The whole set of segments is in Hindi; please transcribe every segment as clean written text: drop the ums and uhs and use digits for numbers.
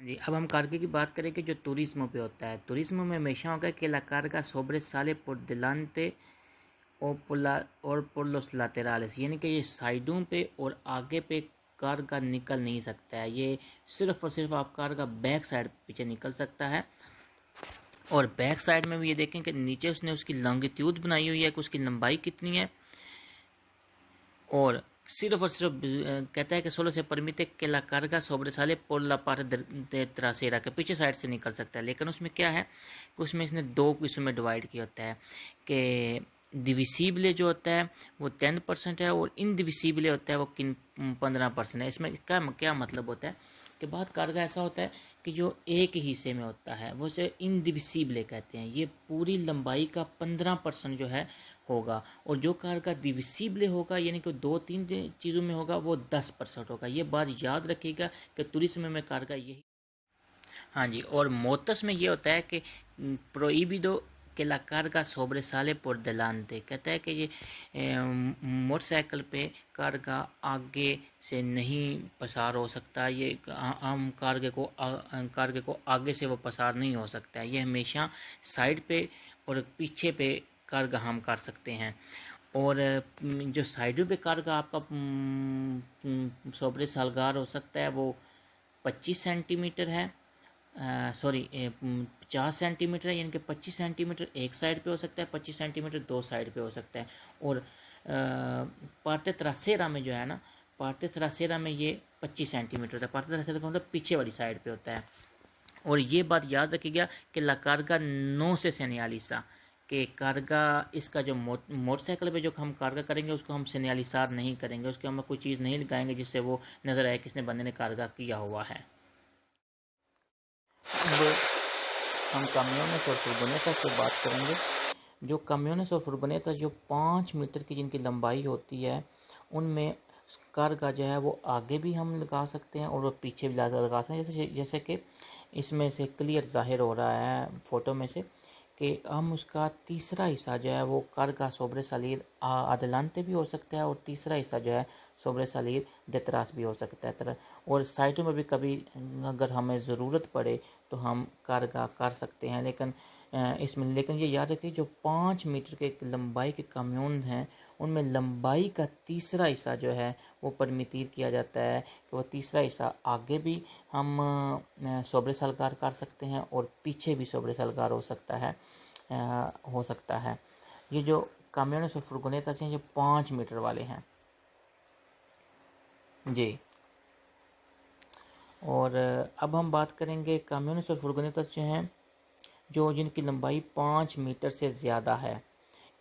जी, अब हम कार्गो की बात करें कि जो turismo पे होता है, turismo में हमेशा होगा कि la carga sobresale por delante और por los laterales, यानी कि ये साइडों पे और आगे पे कार्गा निकल नहीं सकता है। ये सिर्फ और सिर्फ आप कार्गा बैक साइड पीछे निकल सकता है। और बैक साइड में भी ये देखें कि नीचे उसने उसकी लॉन्गिट्यूड बनाई हुई है कि उसकी लंबाई कितनी है, और सिर्फ और सिर्फ कहता है कि सोलो से परमिटे que la carga sobresale por la parte de trasera, के पीछे साइड से निकल सकता है। लेकिन उसमें क्या है कि उसमें इसने दो हिस्सों में डिवाइड किया होता है कि डिविसिबल जो होता है वो 10% है और इनडिविसिबल होता है वो 15% है। इसमें क्या क्या मतलब होता है कि बहुत कार्गा ऐसा होता है कि जो एक हिस्से में होता है वो उसे इनडिविसिबल कहते हैं, ये पूरी लंबाई का 15% जो है होगा। और जो कार्गा डिविसिबल होगा यानी कि दो तीन चीज़ों में होगा वो 10% होगा। ये बात याद रखिएगा कि तुरिस्म में कार्गा यही। हाँ जी, और मोतस में ये होता है कि प्रोहिबिdo que la carga sobresale por delante, कहता है कि ये मोटरसाइकिल पे कार्गा आगे से नहीं पसार हो सकता। ये हम कार्गे को आगे से वो पसार नहीं हो सकता है। ये हमेशा साइड पे और पीछे पे कार्गा हम कर सकते हैं। और जो साइडों पे कार्गा आपका सोबरे सालगार हो सकता है वो 25 सेंटीमीटर है, सॉरी 50 सेंटीमीटर है, यानी कि 25 सेंटीमीटर एक साइड पे हो सकता है, 25 सेंटीमीटर दो साइड पे हो सकता है। और पार्टे त्रासेरा में जो है ना, पार्टे त्रासेरा में ये 25 सेंटीमीटर होता है। पार्टे त्रासेरा का मतलब पीछे वाली साइड पे होता है। और ये बात याद रखिएगा कि ला कार्गा नो से सेनियालिसा, कि कार्गा इसका जो मोटरसाइकिल पे जो हम कार्गा करेंगे उसको हम सेनियालिसार नहीं करेंगे, उसके हम कोई चीज़ नहीं लगाएंगे जिससे वो नज़र आए किसने बंदे ने कार्गा किया हुआ है। अब हम कामियोनेस और फुर्गोनेटस की बात करेंगे। जो कामियोनेस और फुर्गोनेटस जो 5 मीटर की जिनकी लंबाई होती है, उनमें कार्गा जो है वो आगे भी हम लगा सकते हैं और वो पीछे भी लगा सकते हैं। जैसे कि इसमें से क्लियर ज़ाहिर हो रहा है फ़ोटो में से कि हम उसका तीसरा हिस्सा जो है वो कार्गा सोबरे सलीर अदलांते भी हो सकता है और तीसरा हिस्सा जो है सोबरे सलीर देतरास भी हो सकता है। और साइडों में भी कभी अगर हमें ज़रूरत पड़े तो हम कार्गा कर सकते हैं। लेकिन ये याद रखिए जो 5 मीटर के लंबाई के काम्यून हैं उनमें लंबाई का तीसरा हिस्सा जो है वो परमितीर किया जाता है कि वो तीसरा हिस्सा आगे भी हम सोबरे सलगार कर सकते हैं और पीछे भी सोबरे सलगार हो सकता है। ये जो काम्योनेस और फुर्गोनेतास हैं ये 5 मीटर वाले हैं जी। और अब हम बात करेंगे काम्योनेस और फुर्गोनेतास जो हैं जो जिनकी लंबाई 5 मीटर से ज़्यादा है।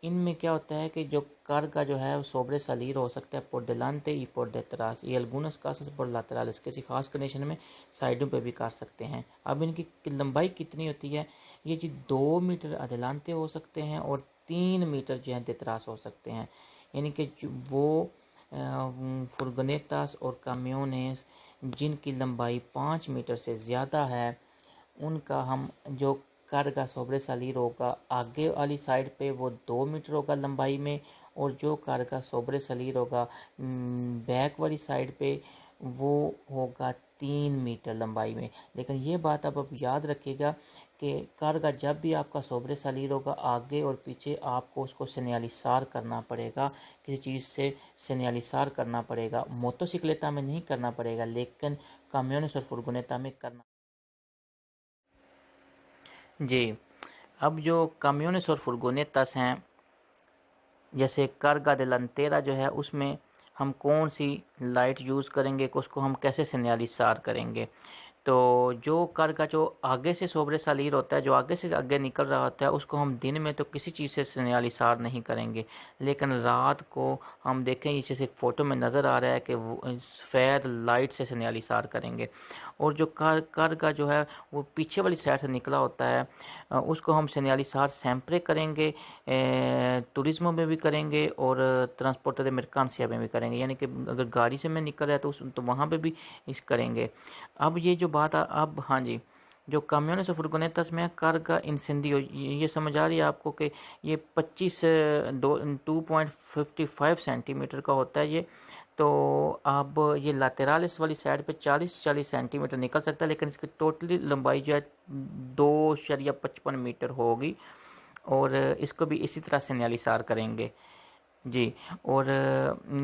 इनमें क्या होता है कि जो कार्गा जो है वो सोबरे सलीर हो सकता है por delante y por detrás y algunos casos por laterales, किसी खास कंडीशन में साइडों पे भी कर सकते हैं। अब इनकी लंबाई कितनी होती है, ये जी 2 मीटर अदलांते हो सकते हैं और 3 मीटर जो है देतरास हो सकते हैं। यानी कि वो फुर्गोनेतास और काम्योनेस जिनकी लंबाई 5 मीटर से ज़्यादा है उनका हम जो कार्गा सोबरे सलीर होगा आगे वाली साइड पे वो 2 मीटर होगा लंबाई में, और जो कार्गा सोबरे सलीर होगा बैक वाली साइड पे वो होगा 3 मीटर लंबाई में। लेकिन ये बात अब याद रखिएगा कि कार्गा जब भी आपका सोबरे सलीर होगा आगे और पीछे आपको उसको सेनियालिसार करना पड़ेगा, किसी चीज़ से सेनियालिसार करना पड़ेगा। मोटोसिक्लेटा में नहीं करना पड़ेगा लेकिन काम्योनेस और फुर्गोनेटा में करना जी। अब जो काम्योनेस और फुर्गोनेतास हैं, जैसे कार्गा देलांतेरा जो है उसमें हम कौन सी लाइट यूज़ करेंगे, उसको हम कैसे सेनियालिसार करेंगे। तो जो कार्गा जो आगे से सोबरे सलीर होता है, जो आगे से आगे निकल रहा होता है, उसको हम दिन में तो किसी चीज़ से सेनियालिसार नहीं करेंगे, लेकिन रात को हम देखें जैसे फ़ोटो में नज़र आ रहा है कि वो सफ़ेद लाइट से सेनियालिसार करेंगे। और जो कार्गा जो है वो पीछे वाली साइड से निकला होता है, उसको हम सेनियालिसार सैम्परे करेंगे, टूरिज्मो में भी करेंगे और ट्रांसपोर्ट दे मर्कांसिया में भी करेंगे। यानी कि अगर गाड़ी से मैं निकल रहा है तो वहाँ पे भी इस करेंगे। अब ये जो बात अब हाँ जी, जो camiones o furgonetas में carga incendio, ये समझ आ रही है आपको कि ये 2.55 सेंटीमीटर का होता है ये। तो अब ये laterales वाली साइड पे 40 सेंटीमीटर निकल सकता है, लेकिन इसकी टोटली लंबाई जो है 2.55 मीटर होगी। और इसको भी इसी तरह से न्यालिसार करेंगे जी। और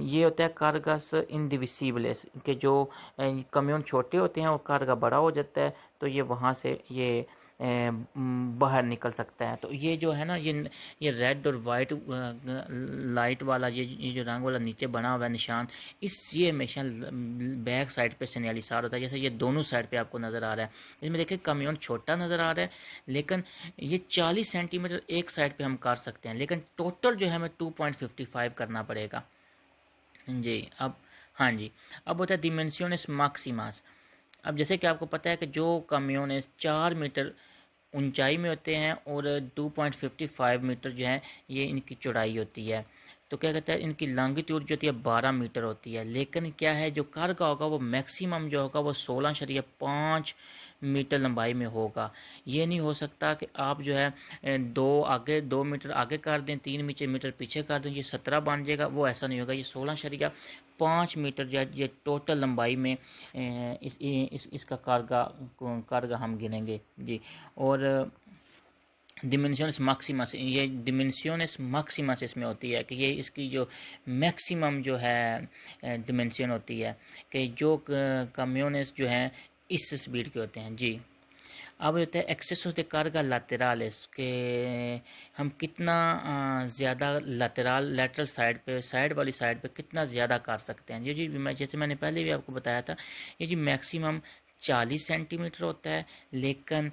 ये होता है कार्गस इंडिविसिबलेस के जो कम्यून छोटे होते हैं और कार्गा बड़ा हो जाता है, तो ये वहाँ से ये बाहर निकल सकता है। तो ये जो है ना, ये रेड और वाइट लाइट वाला ये जो रंग वाला नीचे बना हुआ है निशान, ये हमेशा बैक साइड पे सिग्नलिसार होता है। जैसे ये दोनों साइड पे आपको नज़र आ रहा है, इसमें देखिए कम्यून छोटा नज़र आ रहा है, लेकिन ये 40 सेंटीमीटर एक साइड पे हम कर सकते हैं, लेकिन टोटल जो है हमें 2.55 करना पड़ेगा जी। अब हाँ जी, अब होता है डिमेंसियोनेस मैक्सिमास। अब जैसे कि आपको पता है कि जो कम्यूनेस 4 मीटर ऊंचाई में होते हैं और 2.55 मीटर जो है ये इनकी चौड़ाई होती है, तो क्या कहते हैं इनकी लॉन्गिट्यूड जो होती है 12 मीटर होती है। लेकिन क्या है, जो कार्गा होगा वो मैक्सिमम जो होगा वो 16.5 मीटर लंबाई में होगा। ये नहीं हो सकता कि आप जो है 2 मीटर आगे कर दें, 3 मीटर पीछे कर दें, ये 17 बन जाएगा, वो ऐसा नहीं होगा। ये 16.5 मीटर जो है ये टोटल लंबाई में इसका कार्गा हम गिनेंगे जी। और डिमेंशनस मैक्सिमस, ये डिमेंशनस मैक्सिमस इसमें होती है कि ये इसकी जो मैक्सिमम जो है डिमेंशन होती है कि जो कम्यूनस जो है इस स्पीड के होते हैं जी। अब होता है एक्सेस ऑफ द कार्गा लातेरालिस के हम कितना ज़्यादा लेटरल साइड पे, साइड वाली साइड पे कितना ज़्यादा कर सकते हैं। ये जी जैसे मैंने पहले भी आपको बताया था, ये जी मैक्सिमम 40 सेंटीमीटर होता है। लेकिन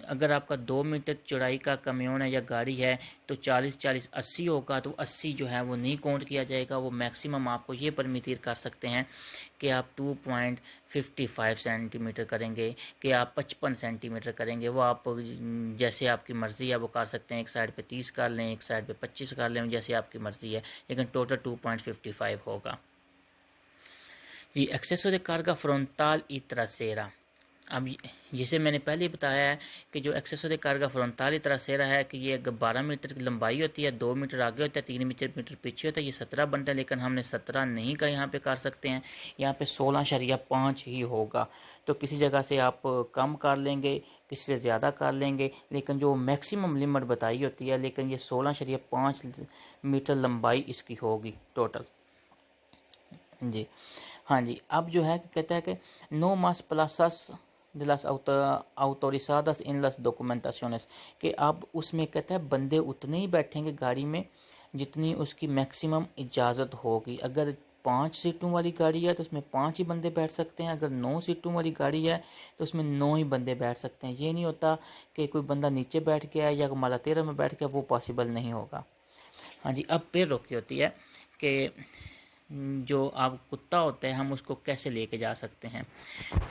अगर आपका 2 मीटर चौड़ाई का कम्यून है या गाड़ी है तो 40 80 होगा, तो 80 जो है वो नहीं काउंट किया जाएगा। वो मैक्सिमम आपको ये परमिट कर सकते हैं कि आप 2.55 सेंटीमीटर करेंगे, कि आप 55 सेंटीमीटर करेंगे, वो आप जैसे आपकी मर्ज़ी है वो कर सकते हैं। एक साइड पे 30 कर लें, एक साइड पे 25 कर लें, जैसे आपकी मर्ज़ी है, लेकिन टोटल 2.55 होगा जी। एक्सेसो de carga frontal y trasera। अब जैसे मैंने पहले ही बताया है कि जो एक्सेसो de carga frontal y trasera है कि ये 12 मीटर की लंबाई होती है, 2 मीटर आगे होता है, 3 मीटर पीछे होता है, ये 17 बनता है। लेकिन हमने 17 नहीं का यहाँ पे कर सकते हैं, यहाँ पे 16.5 ही होगा। तो किसी जगह से आप कम कर लेंगे, किसी से ज़्यादा कर लेंगे, लेकिन जो मैक्सिमम लिमिट बताई होती है, लेकिन ये 16.5 मीटर लंबाई इसकी होगी टोटल जी। हाँ जी, अब जो है कहता है कि नो मास प्लासस de las autorizadas en las documentaciones, कि अब उसमें कहता है बंदे उतने ही बैठेंगे गाड़ी में जितनी उसकी मैक्सिमम इजाज़त होगी। अगर 5 सीटों वाली गाड़ी है तो उसमें 5 ही बंदे बैठ सकते हैं। अगर 9 सीटों वाली गाड़ी है तो उसमें 9 ही बंदे बैठ सकते हैं। ये नहीं होता कि कोई बंदा नीचे बैठ गया या माला 13 में बैठ गया, वो पॉसिबल नहीं होगा। हाँ जी, अब पैर रोकी होती है कि जो आप कुत्ता होता है हम उसको कैसे लेके जा सकते हैं।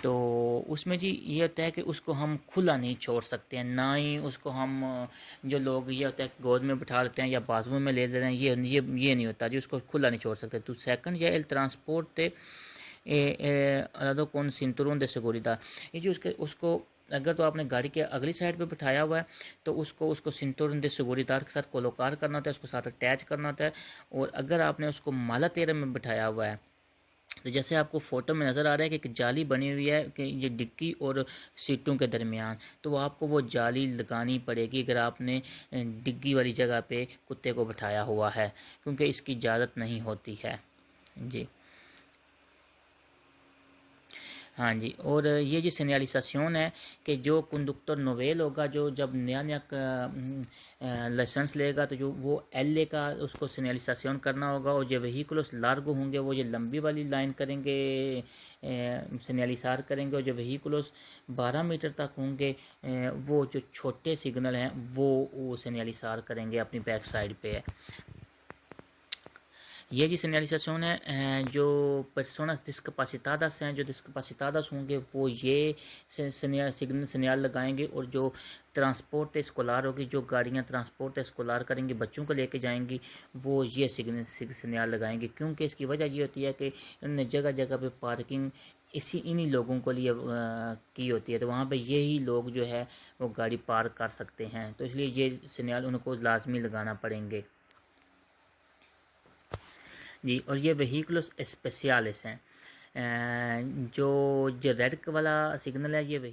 तो उसमें जी ये होता है कि उसको हम खुला नहीं छोड़ सकते हैं, ना ही उसको हम जो लोग ये होता है गोद में बिठा लेते हैं या बाजुओं में ले लेते हैं, ये नहीं होता जी। उसको खुला नहीं छोड़ सकते। तो सेकंड या एल ट्रांसपोर्ट कौन सिंतुरून de seguridad, ये जो उसको अगर तो आपने गाड़ी के अगली साइड पे बिठाया हुआ है तो उसको सिंतुरून de seguridad के साथ कोलोकार करना होता है, उसको साथ अटैच करना होता है। और अगर आपने उसको माला 13 में बिठाया हुआ है तो जैसे आपको फ़ोटो में नज़र आ रहा है कि एक जाली बनी हुई है कि ये डिक्की और सीटों के दरमियान, तो आपको वो जाली लगानी पड़ेगी अगर आपने डिग्गी वाली जगह पे कुत्ते को बिठाया हुआ है, क्योंकि इसकी इजाज़त नहीं होती है जी। हाँ जी, और ये जी सिग्नलिज़ेशन है कि जो कंडक्टर नोवेल होगा, जो जब नया लाइसेंस लेगा तो जो वो एल ए का उसको सिग्नलिज़ेशन करना होगा। और जो व्हीकल्स लार्गो होंगे वो ये लंबी वाली लाइन करेंगे, सिग्नलिसार करेंगे। और जो व्हीकल्स 12 मीटर तक होंगे वो जो छोटे सिग्नल हैं वो सिग्नलिसार करेंगे अपनी बैक साइड पे है। ये जी सिग्नलिzación है जो personas discapacitadas हैं, जो discapacitadas होंगे वो ये सिग्नल लगाएंगे। और जो ट्रांसपोर्ट स्कोलार होगी, जो गाड़ियाँ ट्रांसपोर्ट स्कोलार करेंगी, बच्चों को लेके जाएंगी, वो ये सिग्नल लगाएंगे। क्योंकि इसकी वजह ये होती है कि इन्होंने जगह जगह पे पार्किंग इसी इन्हीं लोगों को लिए की होती है, तो वहाँ पे यही लोग जो है वो गाड़ी पार्क कर सकते हैं, तो इसलिए ये सिग्नल उनको लाजमी लगाना पड़ेंगे जी। और ये व्हीकल्स स्पेशलिस्ट हैं, जो जो रेड वाला सिग्नल है ये वही